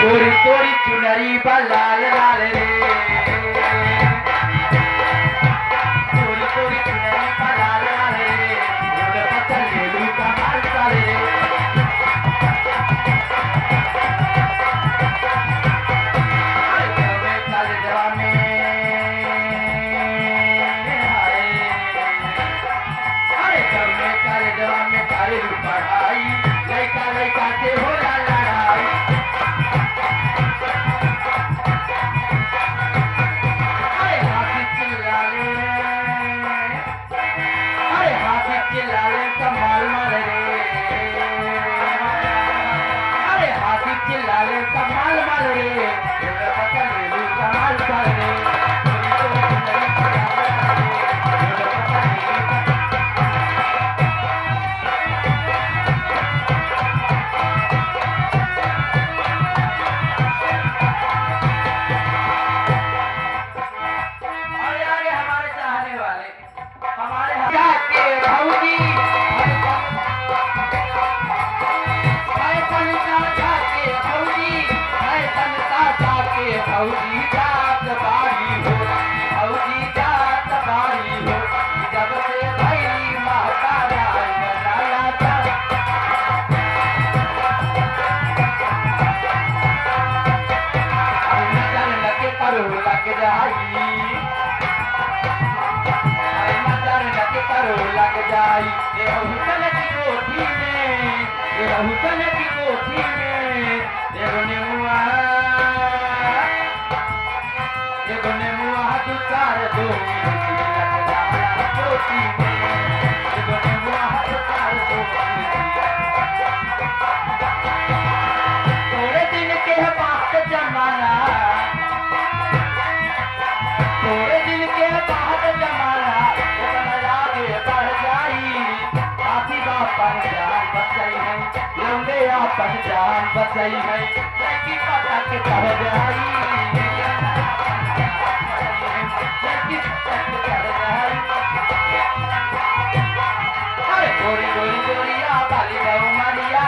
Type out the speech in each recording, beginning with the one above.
गोरी गोरी चुनरी बा लाल लाल रे गोरी गोरी चुनरी बा लाल लाल रे रोड पर चले लू कमाल करे रे पढ़ाई लड़का लड़का के होला लड़ाई अरे हाथी चिल्लाले कमाल मारे रे अरे हाथी चिल्लाले कमाल मारे रे पता नहीं कमाल करे रे फौजी जात बारी हो फौजी जात बारी हो जब से भैली माता राय बनाया था नजर लगे करो लग जाई नजर लगे करो लग जाई ये हुसन की कोठी में ये हुसन की कोठी में देखो ने हुआ दो कोठी में थोड़े दिन के बाद जमाना थोड़े दिन के बाद जमाना आगे बढ़ जाई हाथी बापन जान बचाई है लंबे आपन जान बचाई है लड़की पता के कर जाई गोरी गोरी गोरिया बाली बहु मारिया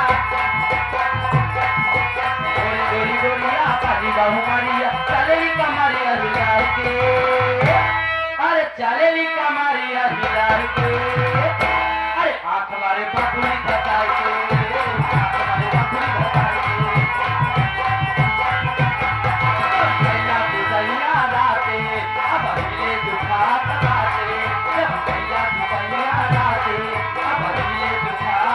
गोरी गोरी गोरिया बाली बहु मारिया चलेली कमारिया हिलार के अरे चलेली कमारिया हिलार के अरे आंख मारे पथुरी बताए के आंख मारे पथुरी बताए के भैया तू सैया राते अब हिले दुखा तकाते भैया तू सैया राते अब हिले दुखा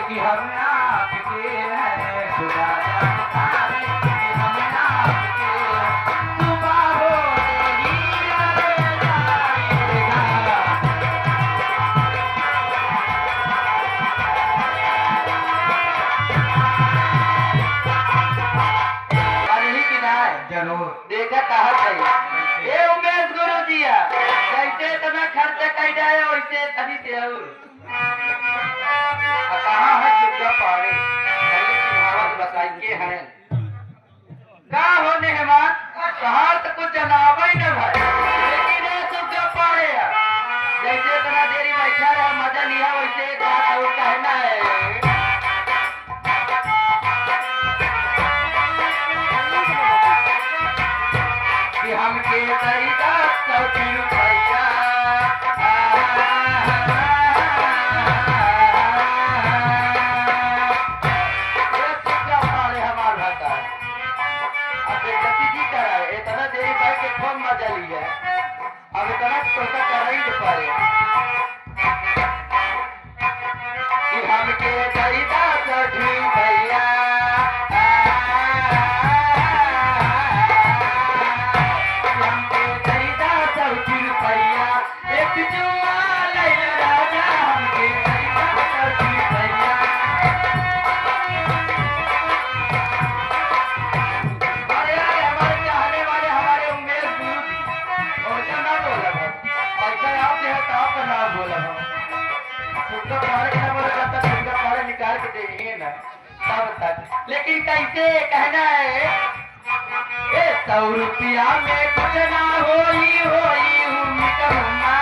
कि हम आपके हैं, खुदा जानता है कि हम आपके हैं। सुबह हो देरी करे जाएगा। अरे ही कि ना जरूर देखा कहा सही ए उमेश गुरु जी जैसे तुम्हें खर्च कर जाए वैसे तभी से कहाँ है दुर्गा पाड़े भावत बताई के हैं का होने हेमान कहा तो कुछ जनाब ही न भाई लेकिन ये दुर्गा पाड़े जैसे इतना देरी बैठा रहा मजा लिया वैसे कहना है कि हमके तरीका सौती रुपैया ये सिक्का पाले हमार भाता अब गति जी कराए इतना देरी बैठ के कौन मजा लिया अब इतना तोता कर ही नहीं पाए कि हमके तरीका सौती रुपैया लेकिन कैसे कहना है 100 रुपया में कुछ ना होई होई हुम्मा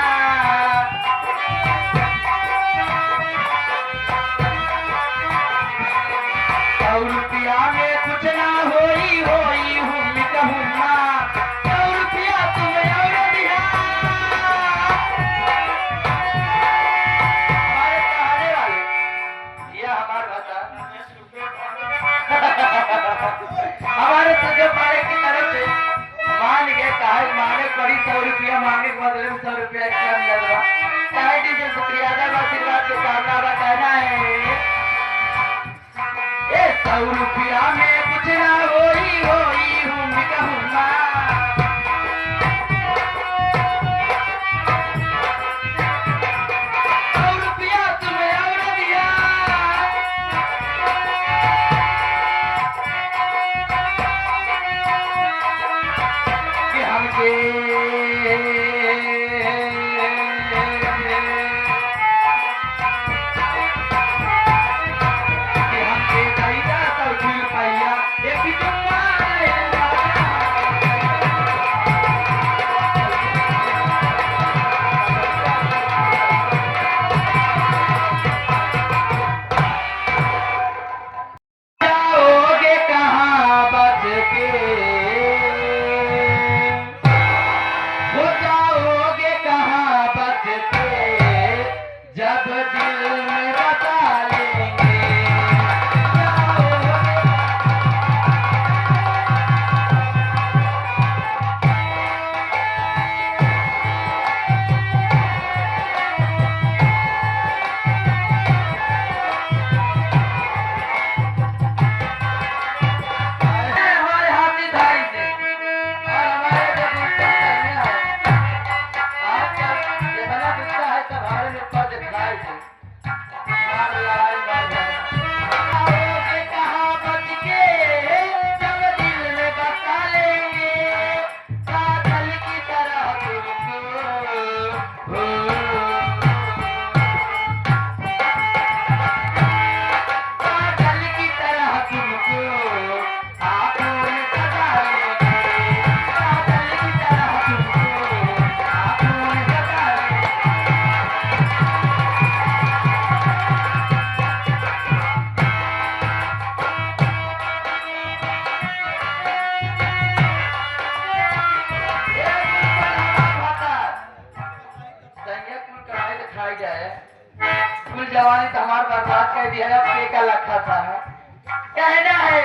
100 रुपया में कुछ ना होई होई हुम्मा 100 रुपया तुम और दिया हमारे कहने वाले ये हमारे भाषा हमारे सगे पारे की तरफ से मान गए कहा माने करी 100 रुपया मांगे के बदले में 100 रुपया क्या मिलेगा कहे दीजिए शुक्रिया अदा आशीर्वाद के सामना बताना है 100 रुपया में कुछ ना होई होई हुम्मा 100 रुपया तुम्हें और दिया कि हमके खरीदा 100 रुपया एक चुम्मा जाओगे कहाँ बच के हो जाओगे कहाँ बच के जब दिल में बता लेंगे जाओगे हमारे हाथी धारी से और हमारे जो गुस्सा करने हैं आजकल ये बना गुस्सा है सब हमारे में पद दिखाई से मार लड़ाई मार जाओगे कहाँ बच के जब दिल में बता लेंगे काजल की तरह तुमको काजल की तरह तुमको आंखों में सजा लेंगे काजल की तरह तुमको आंखों में सजा लेंगे खाई जाए कुल जवानी तो हमारे बर्बाद कर दिया है अब का लखा था कहना है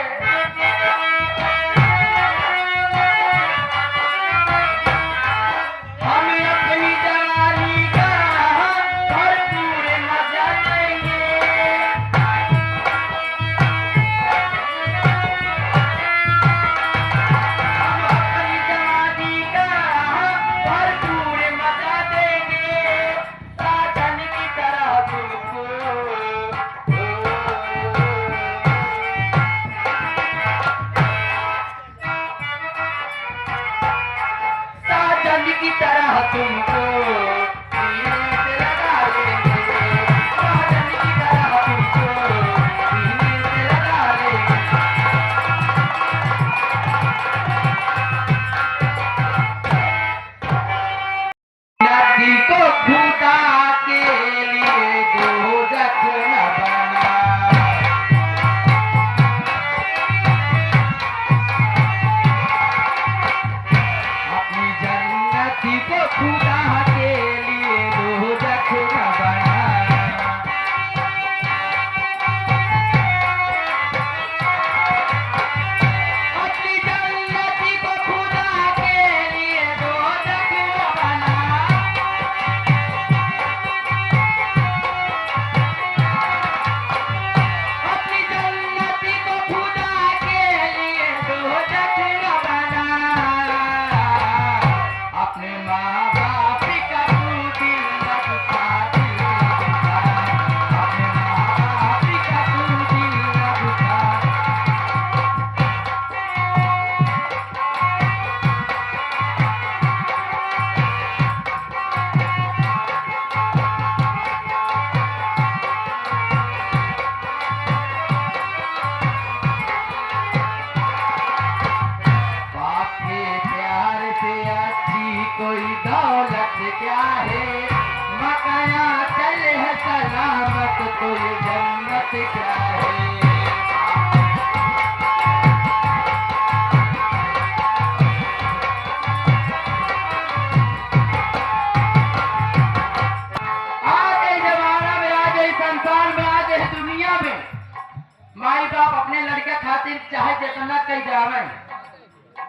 हम अपनी जवानी का भरपूर मजा लेंगे तुमको सीने से लगा लेंगे, राजन की तरह तुमको सीने से लगा लेंगे। नदी को खुदा के लिए दोजख न बना, अपनी जन्नती को खुदा के लिए दोजख न बना। अपनी जन्नती को खुदा के लिए दोजख न बना। अपनी जन्नती को खुदा के लिए दोजख न बना। अपने माँ बाप का तू दिल न दुखा, दिल न दुखा। अपने माँ बाप का तू दिल न दुखा। बाप के प्यार से अच्छी कोई दौलत क्या है, मकाया चल है सलामत तो ये जन्नत क्या है। आज इस जमाना में, आज इस संसार में, आज इस दुनिया में माई बाप अपने लड़के खातिर चाहे जितना कही जावे,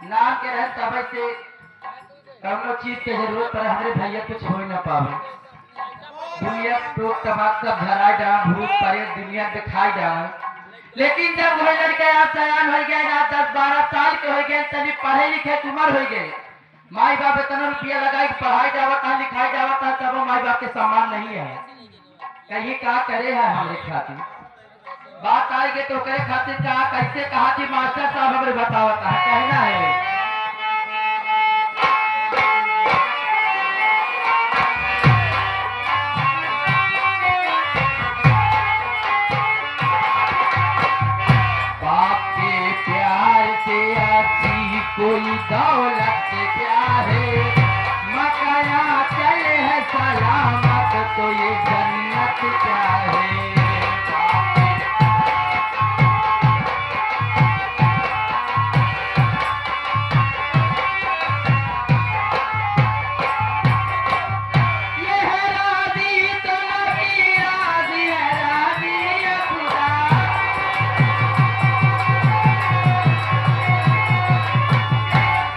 नाम के रहे तब से कौनो चीज के जरूरत पर हमारे भैया कुछ हो न पावे। दुनिया तो तबाक सब धराई डाल, भूत प्रेत दुनिया दिखाई डाल। लेकिन जब वही लड़के आप सयान हो गए ना, 10-12 साल के हो गए, तभी पढ़े लिखे की उम्र हो गए, माई बाप इतना रुपया लगाई पढ़ाई जावत है, लिखाई जावत है, तब माई बाप के सम्मान नहीं है। कहीं का करे है हमारे खातिर बात आएगी तो करे खातिर कहा, कैसे कहा थी मास्टर साहब हमें बतावता है, कहना है बाप के प्यार से अच्छी कोई दौलत क्या है, मकाया चल है सलामत तो ये जन्नत क्या है। ये है राजी तो नबी राजी है, राजी है खुदा।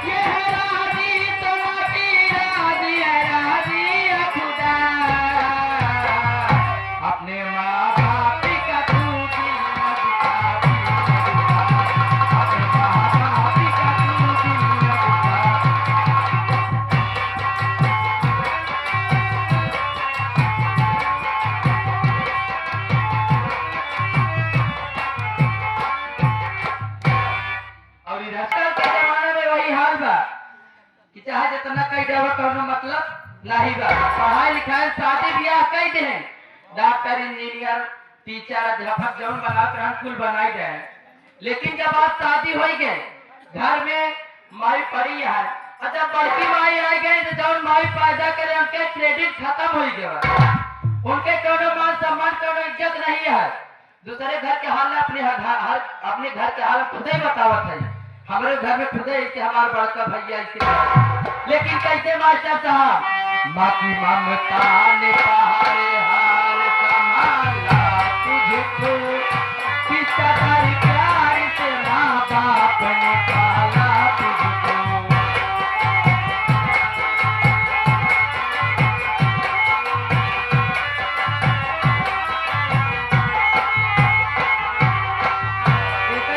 ये है राजी तो नबी राजी है, राजी है खुदा। अपने माँ बाप का तू दिल न दुखा, दिल न दुखा। अपने माँ बाप का तू दिल न दुखा। और ये आजकल के जमाने में वही हाल बा कि चाहे जितना कही जावा कौनो मतलब नहीं बा। पढ़ाई लिखाई शादी ब्याह कई दे, डॉक्टर इंजीनियर टीचर अध्यापक जौन बना कर कुल बनाई जाए। लेकिन जब आज शादी हो गए, घर में माई पड़ी है, और जब बड़की माई आई गई तो जौन माई पैदा करे उनके क्रेडिट खत्म हो गया, उनके कोनो मान सम्मान कोनो इज्जत नहीं है। दूसरे घर के हाल अपने घर के हाल खुद ही बतावत है। हमारे घर में खुद ही हमारा बड़का भैया इसके, लेकिन कैसे मास्टर साहब, माँ की ममता ने पहाड़े हार संभाला तुझको, किसका कर प्यार से माँ बाप ने पाला तुझको।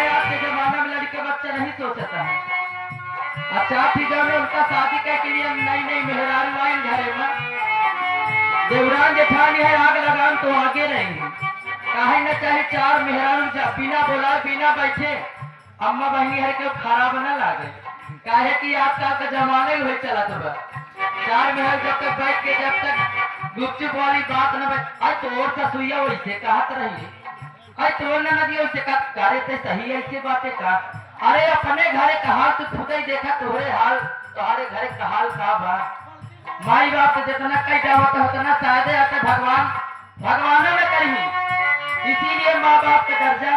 आपके जमाना में लड़के बच्चा नहीं सोचता है। अच्छा ठीक है, उनका शादी के लिए नई नई मेहरारू आई घरे में, देवरान जेठानी है आग लगान तो आगे रहेंगे। काहे न चाहे चार मेहरारू बिना बोला बिना बैठे अम्मा बहनी हर के खराब न लागे, काहे कि आजकल का जमाने हुए चला तो चार महल जब तक बैठ के जब तक गुपचुप वाली बात न बच आज तो और ससुइया वैसे कहत रही आज तो न नदी वैसे कहत करे ते सही ऐसे बातें का अरे अपने घरे का हाल तू खुद ही देखा तोरे हाल तुम्हारे घरे का हाल का बा माई बाप से जितना कई जावत है उतना शायद आते भगवानों ने करी इसीलिए माँ बाप का दर्जा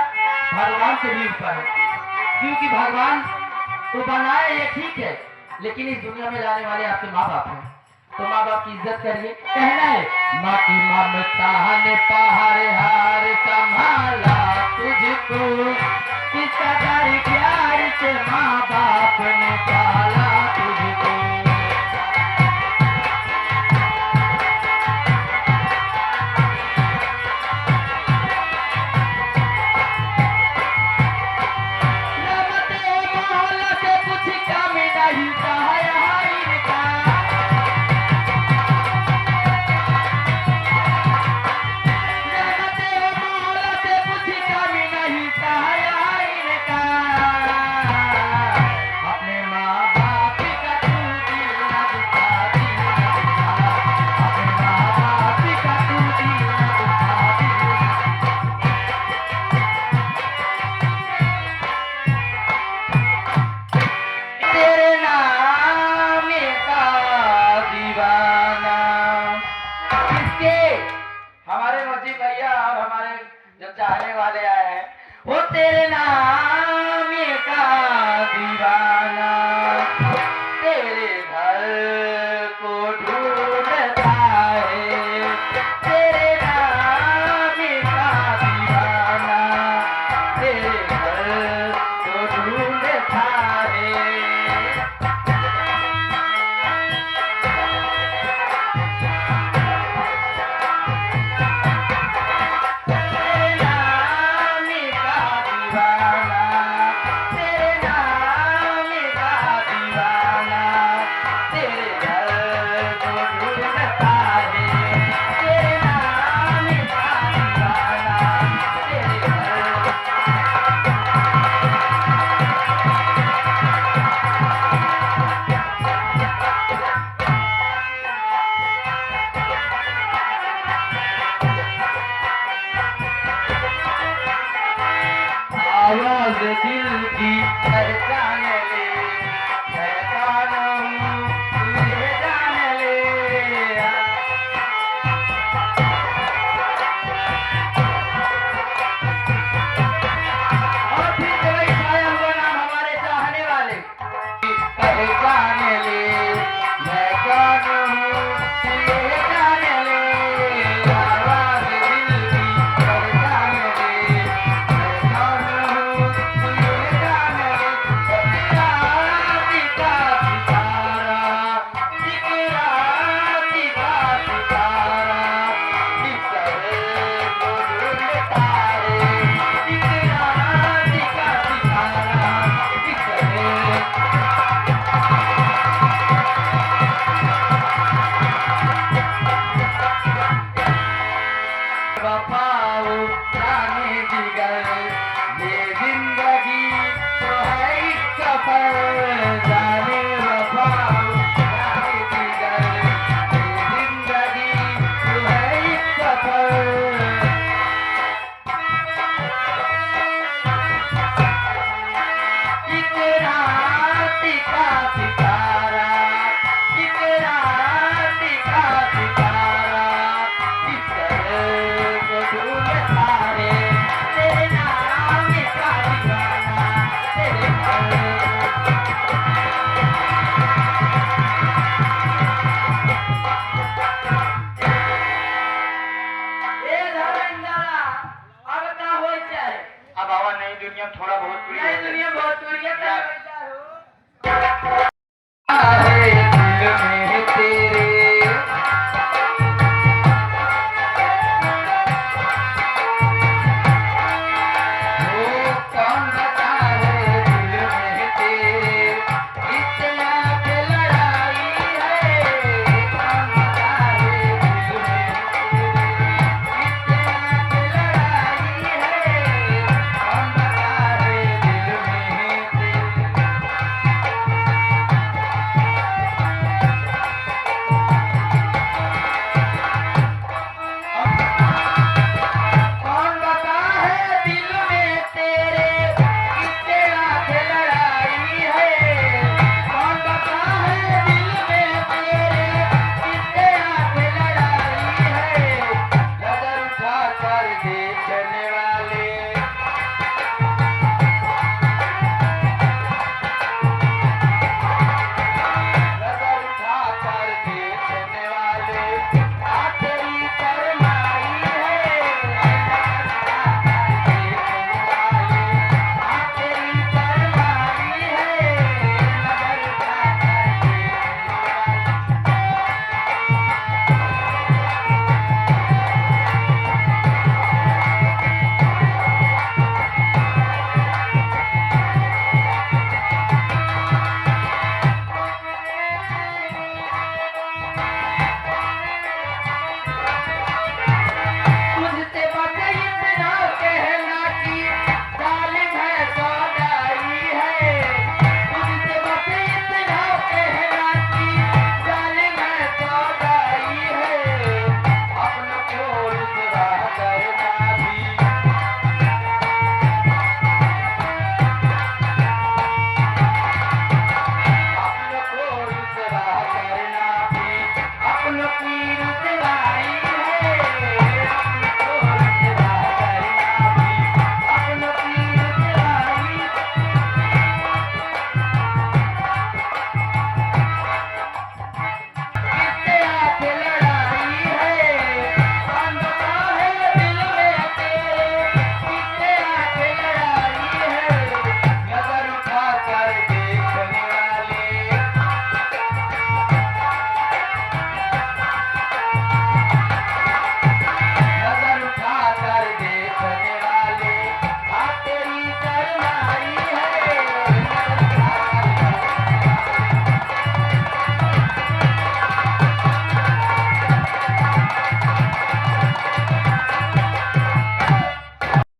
भगवान से भी ऊपर है क्योंकि भगवान तो बनाए ये ठीक है लेकिन इस दुनिया में लाने वाले आपके माँ बाप हैं तो माँ बाप की इज्जत करिए कहना है माँ की ममता ने पहाड़ हार संभाला तुझको किसका प्यार से माँ बाप ने पाला तुझको चाहने वाले आए हैं वो तेरे नाम का दीवाना तेरे घर को ढूंढता है तेरे नाम का दीवाना तेरे घर को ढूंढता है आवाज दिल की पहचान ले मैं कौन हूँ तुझे जान ले और फिर कोई छाया हुआ नाम हमारे चाहने वाले पहचान ले मैं कौन हूँ तुझे जान ले आवाज दिल की पहचान ले वफाओ जाने जिगर ये जिंदगी तो है एक सफर जाने वफाओ जाने जिगर ये जिंदगी तो है एक सफर एक रात का सितारा एक रात का सितारा इस दुनिया थोड़ा बहुत दुनिया बहुत